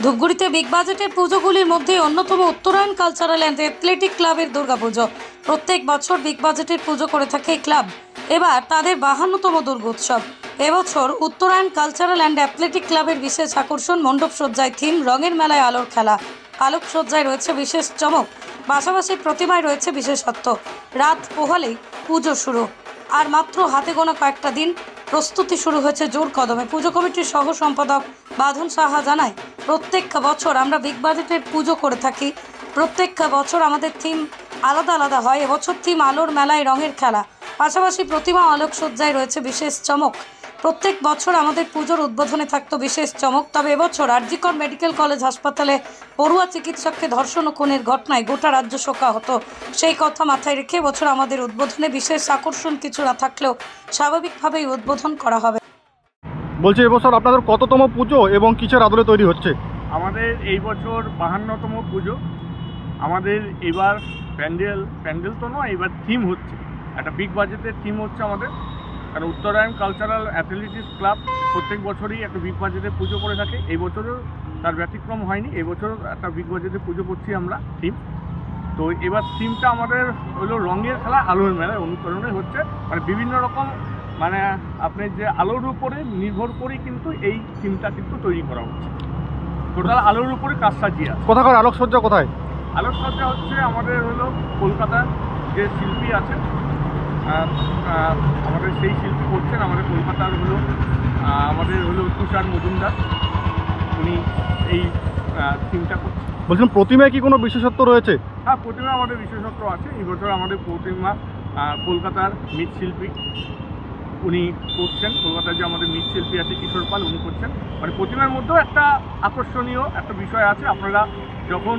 ধূপগুড়িতে big বাজেটের পুজোগুলির মধ্যে অন্যতম উত্তরায়ণ কালচারাল অ্যান্ড অ্যাথলেটিক ক্লাবের দুর্গাপুজো। প্রত্যেক বছর বিগ বাজেটের পুজো করে থাকে এই ক্লাব। এবার তাদের 52তম দুর্গোৎসব। এবছর উত্তরায়ণ কালচারাল অ্যান্ড অ্যাথলেটিক ক্লাবের বিশেষ আকর্ষণ মণ্ডপসজ্জায় থিম রঙের মেলায় আলোর খেলা। আলোকসজ্জায় রয়েছে বিশেষ চমক, পাশাপাশি প্রতিমায় রয়েছে বিশেষত্ব। রাত পোহালেই পুজো শুরু, আর মাত্র হাতে গোনা কয়েকটা দিন প্রস্তুতি শুরু হয়েছে জোর কদমে। পুজো কমিটির সহ সম্পাদক বাঁধন সাহা জানায়, প্রত্যেক বছর আমরা বিগ বাজেটের পুজো করে থাকি। প্রত্যেক বছর আমাদের থিম আলাদা আলাদা হয়। এবছর থিম আলোর মেলায় রঙের খেলা, পাশাপাশি প্রতিমা আলোকসজ্জায় রয়েছে বিশেষ চমক। প্রত্যেক বছর আমাদের পুজোর উদ্বোধনে থাকতো বিশেষ চমক, তবে এবছর আরজিকর মেডিকেল কলেজ হাসপাতালে পড়ুয়া চিকিৎসককে ধর্ষণ ও খুনের ঘটনায় গোটা রাজ্য শোকাহত। সেই কথা মাথায় রেখে এবছর আমাদের উদ্বোধনে বিশেষ আকর্ষণ কিছু না থাকলেও স্বাভাবিকভাবেই উদ্বোধন করা হবে। বলছি, এবছর আপনাদের কততম পুজো এবং কিসের আদলে তৈরি হচ্ছে? আমাদের এই বছর 52তম পুজো। আমাদের এবার প্যান্ডেল তো নয়, এবার থিম হচ্ছে একটা বিগ বাজেটের থিম হচ্ছে আমাদের। কারণ উত্তরায়ণ কালচারাল অ্যাথলেটিক্স ক্লাব প্রত্যেক বছরই একটা বিগ বাজেটের পুজো করে থাকে। এই বছরও তার ব্যতিক্রম হয়নি। এই বছরও একটা বিগ বাজেটের পুজো করছি আমরা থিম। তো এবার থিমটা আমাদের হলো রঙের খেলা আলোর মেলায় অনুকরণে হচ্ছে। মানে বিভিন্ন রকম মানে আপনার যে আলোর উপরে নির্ভর করেই কিন্তু এই থিমটা কিন্তু তৈরি করা হচ্ছে। টোটাল আলোর উপরে কাজ সাজিয়ে আছে। কোথাকার আলোকসজ্জা কোথায়? আলোকসজ্জা হচ্ছে আমাদের হলো কলকাতার যে শিল্পী আছেন, আমাদের সেই শিল্পী করছেন। আমাদের কলকাতার আমাদের তুষার মজুমদার, উনি এই থিমটা করছেন। বলছিলাম, প্রতিমায় কি কোনো বিশেষত্ব রয়েছে? হ্যাঁ, প্রতিমা আমাদের বিশেষত্ব আছে। এই বছর আমাদের প্রতিমা কলকাতার মৃৎশিল্পী উনি করছেন। কলকাতার যে আমাদের মৃৎশিল্পী আছে কিশোর পাল, উনি করছেন। মানে প্রতিমার মধ্যেও একটা আকর্ষণীয় একটা বিষয় আছে। আপনারা যখন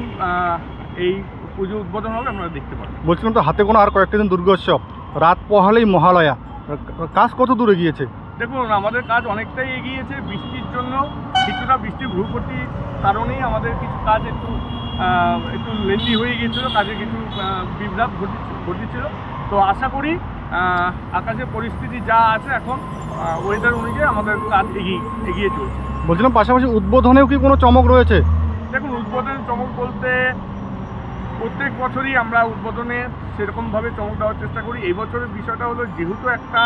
এই পুজো উদ্বোধন হবে আপনারা দেখতে পাবেন। বলছিলাম তো, হাতে কোনো আর কয়েকটা দিন দুর্গোৎসব, রাত পোহালেই মহালয়া, কাজ কত দূরে গিয়েছে? দেখুন, আমাদের কাজ অনেকটাই এগিয়েছে। বৃষ্টির জন্য কিছুটা বৃষ্টির ভ্রুক্ষতির কারণেই আমাদের কিছু কাজ একটু লেন্দি হয়ে গিয়েছিলো, কাজে কিছু বিভ্রাট ঘটেছিল। তো আশা করি আকাশের পরিস্থিতি যা আছে এখন ওয়েদার অনুযায়ী আমাদের কাজ এগিয়ে চলছে। বলছিলাম, পাশাপাশি উদ্বোধনেও কি কোনো চমক রয়েছে? দেখুন, উদ্বোধনের চমক বলতে প্রত্যেক বছরই আমরা উদ্বোধনে সেরকমভাবে চমক দেওয়ার চেষ্টা করি। এই বছরের বিষয়টা হলো, যেহেতু একটা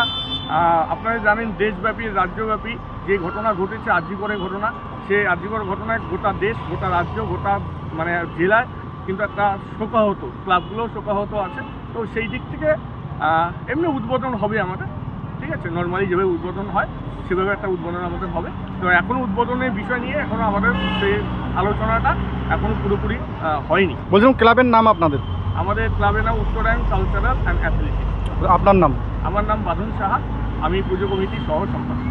আপনারা জানেন দেশব্যাপী রাজ্যব্যাপী যে ঘটনা ঘটেছে, আরজিকরের ঘটনা, সেই আরজিকর ঘটনায় গোটা দেশ, গোটা রাজ্য, গোটা মানে জেলায় কিন্তু একটা শোকাহত, ক্লাবগুলো শোকাহত আছে। তো সেই দিক থেকে এমনি উদ্বোধন হবে আমাদের, ঠিক আছে, নর্মালি যেভাবে উদ্বোধন হয় সেভাবে একটা উদ্বোধন আমাদের হবে। তো এখনও উদ্বোধনের বিষয় নিয়ে এখনও আমাদের সেই আলোচনাটা এখনও পুরোপুরি হয়নি। বলছিলাম, ক্লাবের নাম আপনাদের? আমাদের ক্লাবের নাম উত্তরায়ণ কালচারাল অ্যান্ড অ্যাথলেটিক্স। আপনার নাম? আমার নাম বাঁধন সাহা, আমি পুজো কমিটির সহ সম্পাদক।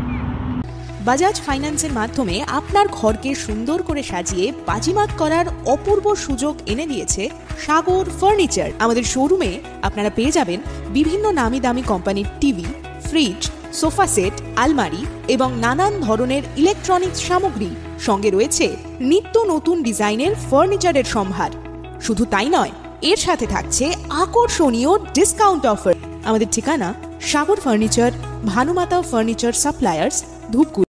বাজাজ ফাইন্যান্সের মাধ্যমে আপনার ঘরকে সুন্দর করে সাজিয়ে বাজিমাত করার অপূর্ব সুযোগ এনে দিয়েছে সাগর ফার্নিচার। আমাদের শোরুমে আপনারা পেয়ে যাবেন বিভিন্ন নামি দামি কোম্পানির টিভি, ফ্রিজ, সোফা সেট, আলমারি এবং নানান ধরনের ইলেকট্রনিক্স সামগ্রী। সঙ্গে রয়েছে নিত্য নতুন ডিজাইনের ফার্নিচারের সম্ভার। শুধু তাই নয়, এর সাথে থাকছে আকর্ষণীয় ডিসকাউন্ট অফার। আমাদের ঠিকানা সাগর furniture, Bhanumata furniture suppliers, Dhupguri.